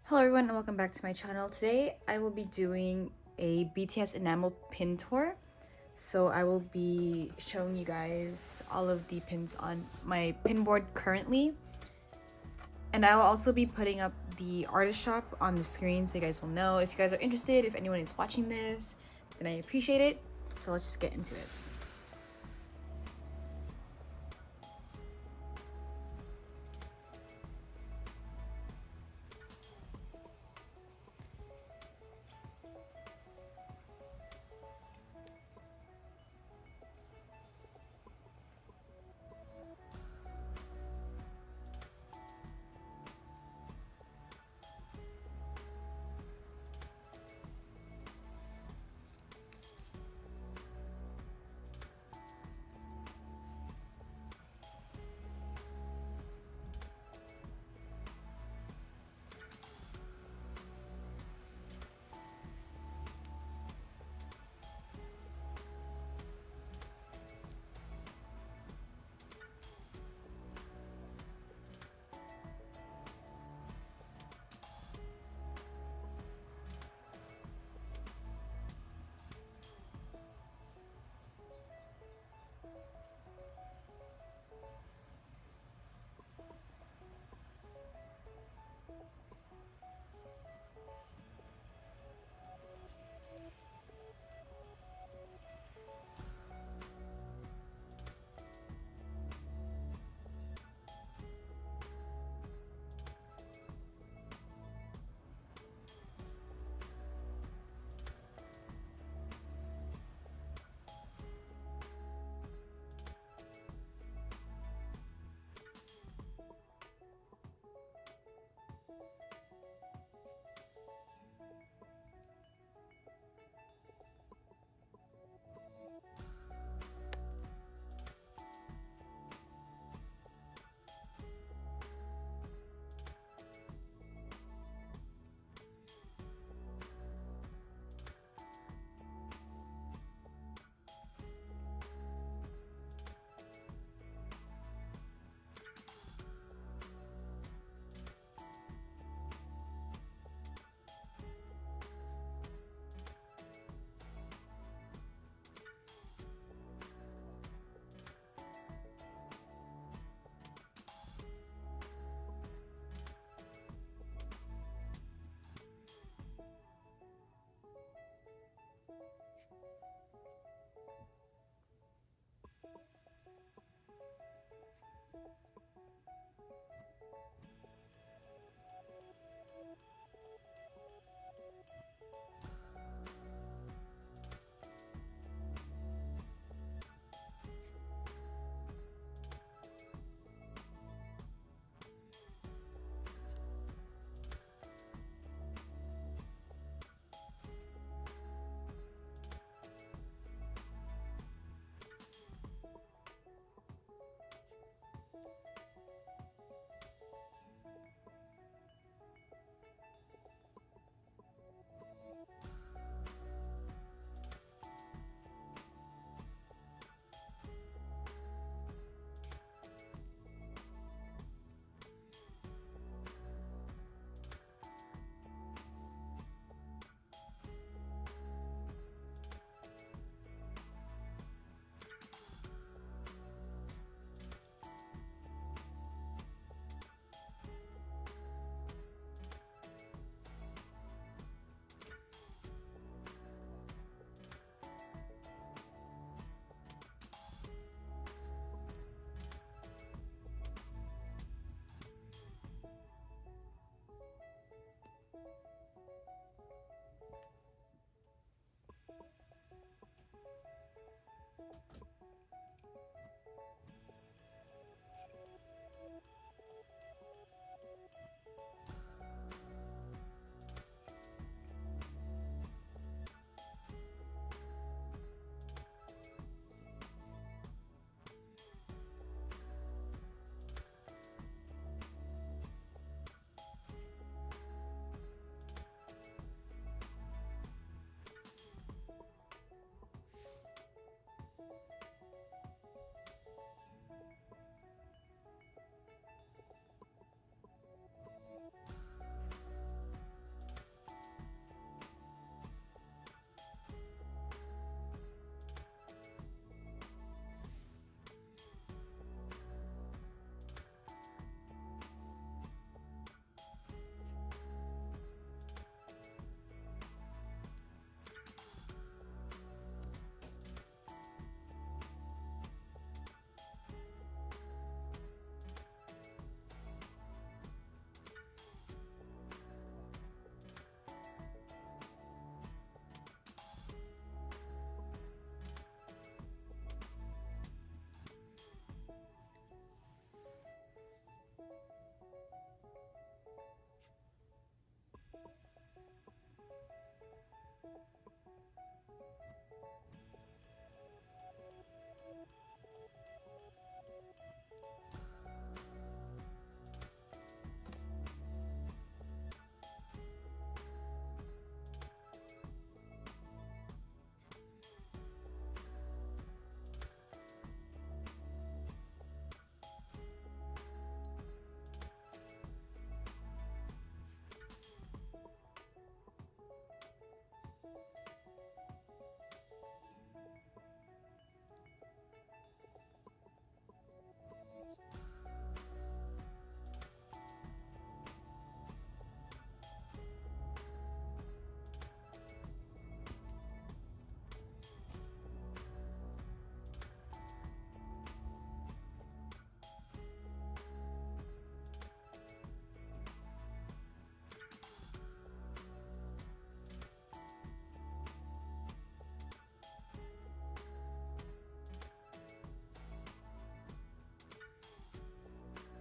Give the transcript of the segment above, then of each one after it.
Hello everyone and welcome back to my channel. Today I will be doing a BTS Enamel Pin Tour. So I will be showing you guys all of the pins on my pin board currently. And I will also be putting up the artist shop on the screen so you guys will know. If you guys are interested, if anyone is watching this, then I appreciate it. So let's just get into it.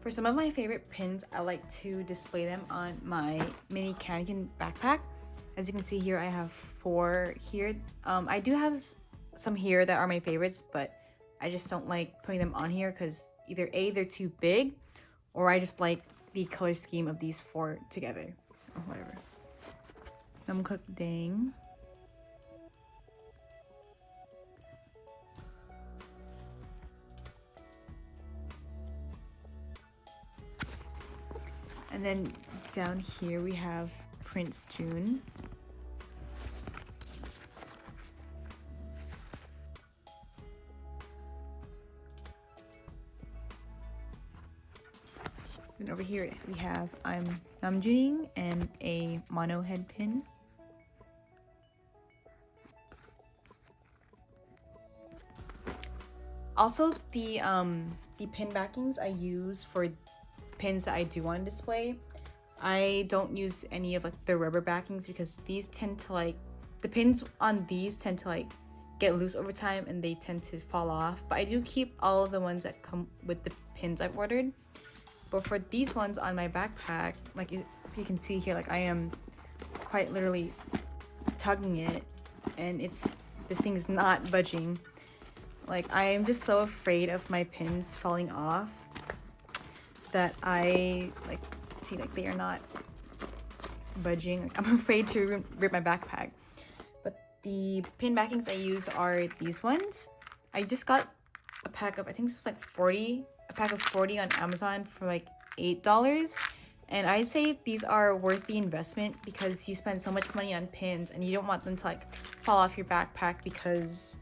For some of my favorite pins, I like to display them on my mini candy backpack. As you can see here, I have 4 here. I do have some here that are my favorites, but I just don't like putting them on here because either A, they're too big, or I just like the color scheme of these 4 together. Or whatever. Namcook Dang. And then down here we have Prince June. Then over here we have I'm Namjoon and a mono head pin. Also the pin backings I use for pins that I do want to display, I don't use any of like the rubber backings because these tend to like, the pins on these tend to like get loose over time and they tend to fall off. But I do keep all of the ones that come with the pins I've ordered. But for these ones on my backpack, like if you can see here, like I am quite literally tugging it and this thing is not budging. Like I am just so afraid of my pins falling off that I like see like they are not budging. Like, I'm afraid to rip my backpack. But the pin backings I use are these ones. I just got a pack of, I think this was like 40, a pack of 40 on Amazon for like $8. And I'd say these are worth the investment because you spend so much money on pins and you don't want them to like fall off your backpack, because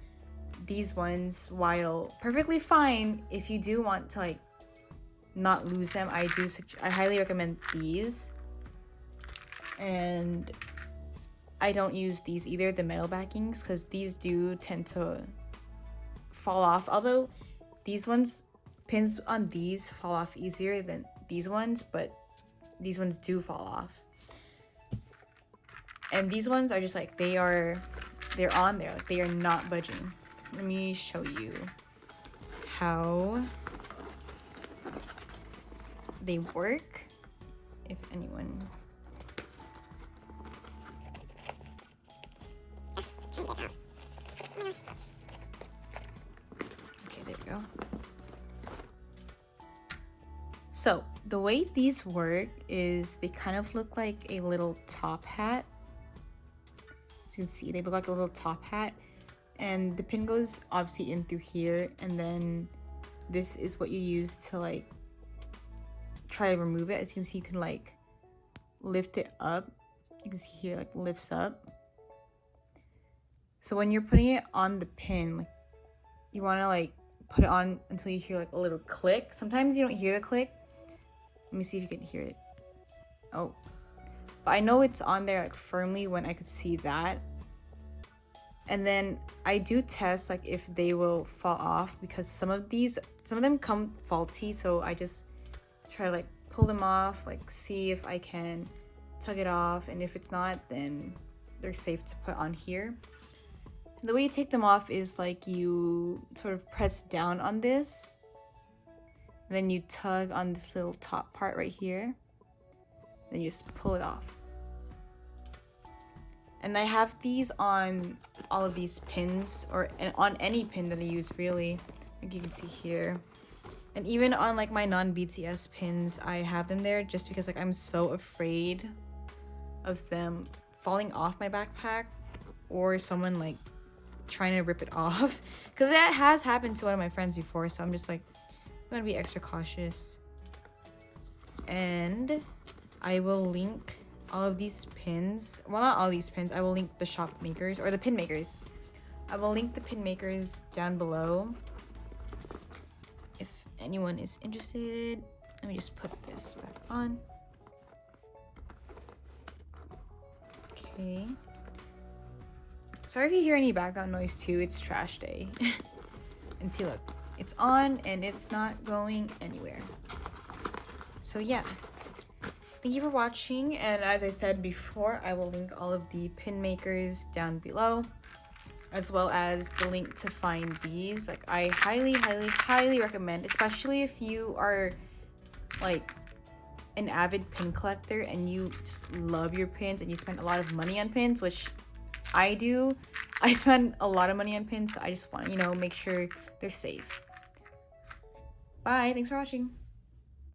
these ones, while perfectly fine if you do want to like not lose them, I highly recommend these. And I don't use these either, the metal backings, because these do tend to fall off. Although these ones, pins on these fall off easier than these ones, but these ones do fall off. And these ones are just like, they're on there, like they are not budging. Let me show you how they work, if anyone. Okay, there we go. So the way these work is they kind of look like a little top hat. As you can see, they look like a little top hat, and the pin goes obviously in through here, and then this is what you use to like try to remove it. As you can see, you can like lift it up. You can see here, like lifts up. So when you're putting it on the pin, like you want to like put it on until you hear like a little click. Sometimes you don't hear the click. Let me see if you can hear it. Oh, but I know it's on there like firmly when I could see that. And then I do test like if they will fall off, because some of them come faulty, so I just try to like pull them off, like see if I can tug it off, and if it's not, then they're safe to put on here. The way you take them off is like you sort of press down on this, and then you tug on this little top part right here, then you just pull it off. And I have these on all of these pins, or on any pin that I use really, like you can see here. And even on like my non-BTS pins, I have them there just because like I'm so afraid of them falling off my backpack or someone like trying to rip it off, because that has happened to one of my friends before. So I'm just like, I'm gonna be extra cautious. And I will link all of these pins, well, not all these pins, I will link the shop makers or the pin makers. I will link the pin makers down below if anyone is interested. Let me just put this back on. Okay. Sorry if you hear any background noise too, it's trash day. And see, look, it's on and it's not going anywhere. So yeah. Thank you for watching, and as I said before, I will link all of the pin makers down below, as well as the link to find these. Like, I highly recommend, especially if you are like an avid pin collector and you just love your pins and you spend a lot of money on pins, which I do. I spend a lot of money on pins, so I just want to, you know, make sure they're safe. Bye, thanks for watching.